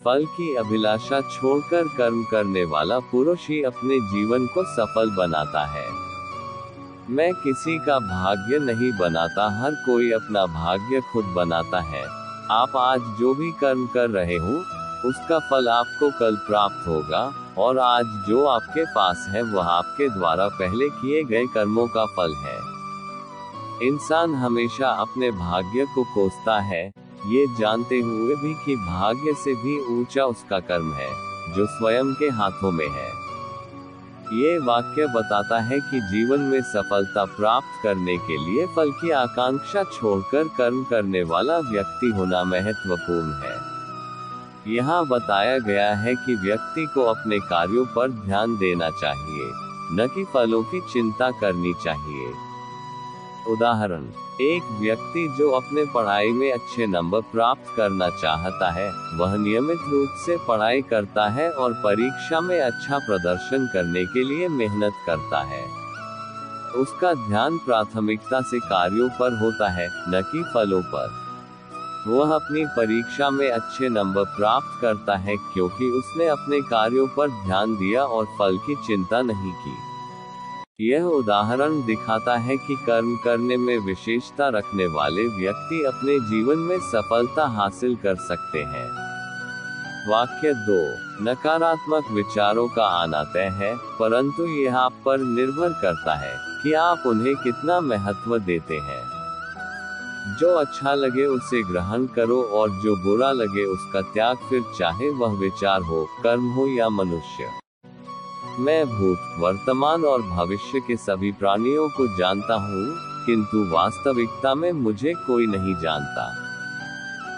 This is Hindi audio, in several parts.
फल की अभिलाषा छोड़कर कर्म करने वाला पुरुष ही अपने जीवन को सफल बनाता है। मैं किसी का भाग्य नहीं बनाता, हर कोई अपना भाग्य खुद बनाता है। आप आज जो भी कर्म कर रहे हो, उसका फल आपको कल प्राप्त होगा, और आज जो आपके पास है वह आपके द्वारा पहले किए गए कर्मों का फल है। इंसान हमेशा अपने भाग्य को कोसता है, ये जानते हुए भी कि भाग्य से भी ऊंचा उसका कर्म है, जो स्वयं के हाथों में है। ये वाक्य बताता है कि जीवन में सफलता प्राप्त करने के लिए फल की आकांक्षा छोड़कर कर्म करने वाला व्यक्ति होना महत्वपूर्ण है। यहाँ बताया गया है कि व्यक्ति को अपने कार्यों पर ध्यान देना चाहिए, न कि फलों की चिंता करनी चाहिए। उदाहरण, एक व्यक्ति जो अपने पढ़ाई में अच्छे नंबर प्राप्त करना चाहता है, वह नियमित रूप से पढ़ाई करता है और परीक्षा में अच्छा प्रदर्शन करने के लिए मेहनत करता है। उसका ध्यान प्राथमिकता से कार्यों पर होता है, न कि फलों पर। वह अपनी परीक्षा में अच्छे नंबर प्राप्त करता है क्योंकि उसने अपने कार्यों पर ध्यान दिया और फल की चिंता नहीं की। यह उदाहरण दिखाता है कि कर्म करने में विशेषता रखने वाले व्यक्ति अपने जीवन में सफलता हासिल कर सकते हैं। वाक्य 2, नकारात्मक विचारों का आना तय है, परंतु यह आप पर निर्भर करता है कि आप उन्हें कितना महत्व देते हैं। जो अच्छा लगे उसे ग्रहण करो और जो बुरा लगे उसका त्याग, फिर चाहे वह विचार हो, कर्म हो या मनुष्य। मैं भूत, वर्तमान और भविष्य के सभी प्राणियों को जानता हूँ, किंतु वास्तविकता में मुझे कोई नहीं जानता।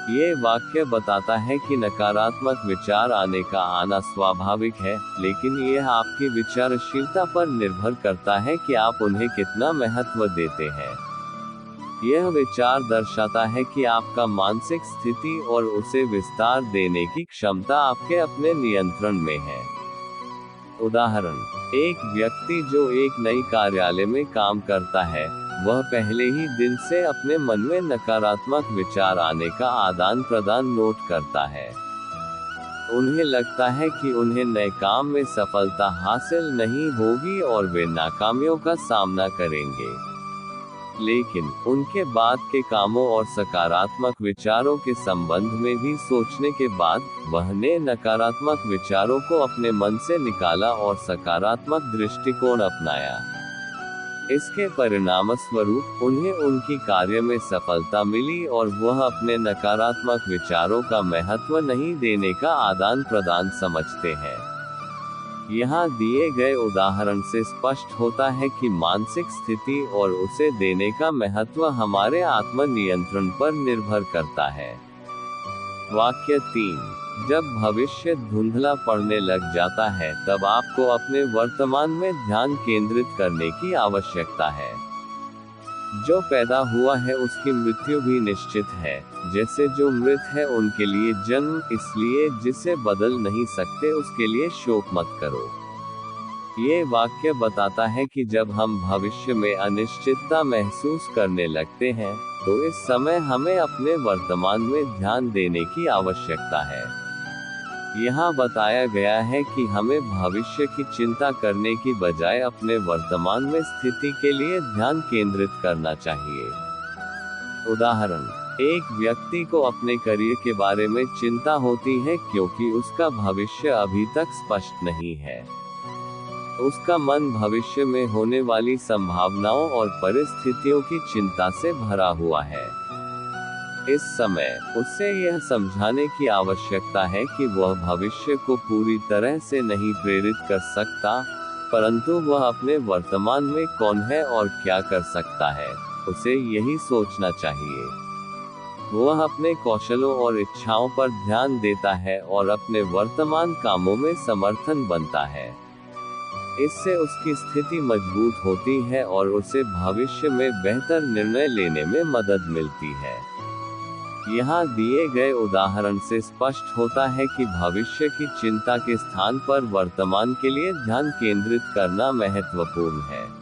ये वाक्य बताता है कि नकारात्मक विचार आने का आना स्वाभाविक है, लेकिन यह आपकी विचारशीलता पर निर्भर करता है कि आप उन्हें कितना महत्व देते हैं। यह विचार दर्शाता है कि आपका मानसिक स्थिति और उसे विस्तार देने की क्षमता आपके अपने नियंत्रण में है। उदाहरण, एक व्यक्ति जो एक नई कार्यालय में काम करता है, वह पहले ही दिन से अपने मन में नकारात्मक विचार आने का आदान प्रदान नोट करता है। उन्हें लगता है कि उन्हें नए काम में सफलता हासिल नहीं होगी और वे नाकामियों का सामना करेंगे। लेकिन उनके बाद के कामों और सकारात्मक विचारों के संबंध में भी सोचने के बाद, वह ने नकारात्मक विचारों को अपने मन से निकाला और सकारात्मक दृष्टिकोण अपनाया। इसके परिणामस्वरूप उन्हें उनकी कार्य में सफलता मिली और वह अपने नकारात्मक विचारों का महत्व नहीं देने का आदान प्रदान समझते हैं। यहाँ दिए गए उदाहरण से स्पष्ट होता है कि मानसिक स्थिति और उसे देने का महत्व हमारे आत्म नियंत्रण पर निर्भर करता है। वाक्य 3, जब भविष्य धुंधला पड़ने लग जाता है, तब आपको अपने वर्तमान में ध्यान केंद्रित करने की आवश्यकता है। जो पैदा हुआ है उसकी मृत्यु भी निश्चित है, जैसे जो मृत है उनके लिए जन्म, इसलिए जिसे बदल नहीं सकते उसके लिए शोक मत करो। ये वाक्य बताता है कि जब हम भविष्य में अनिश्चितता महसूस करने लगते हैं, तो इस समय हमें अपने वर्तमान में ध्यान देने की आवश्यकता है। यहाँ बताया गया है कि हमें भविष्य की चिंता करने की बजाय अपने वर्तमान में स्थिति के लिए ध्यान केंद्रित करना चाहिए। उदाहरण, एक व्यक्ति को अपने करियर के बारे में चिंता होती है क्योंकि उसका भविष्य अभी तक स्पष्ट नहीं है। उसका मन भविष्य में होने वाली संभावनाओं और परिस्थितियों की चिंता से भरा हुआ है। इस समय उसे यह समझाने की आवश्यकता है कि वह भविष्य को पूरी तरह से नहीं प्रेरित कर सकता, परंतु वह अपने वर्तमान में कौन है और क्या कर सकता है, उसे यही सोचना चाहिए। वह अपने कौशलों और इच्छाओं पर ध्यान देता है और अपने वर्तमान कामों में समर्थन बनता है। इससे उसकी स्थिति मजबूत होती है और उसे भविष्य में बेहतर निर्णय लेने में मदद मिलती है। यहाँ दिए गए उदाहरण से स्पष्ट होता है कि भविष्य की चिंता के स्थान पर वर्तमान के लिए ध्यान केंद्रित करना महत्वपूर्ण है।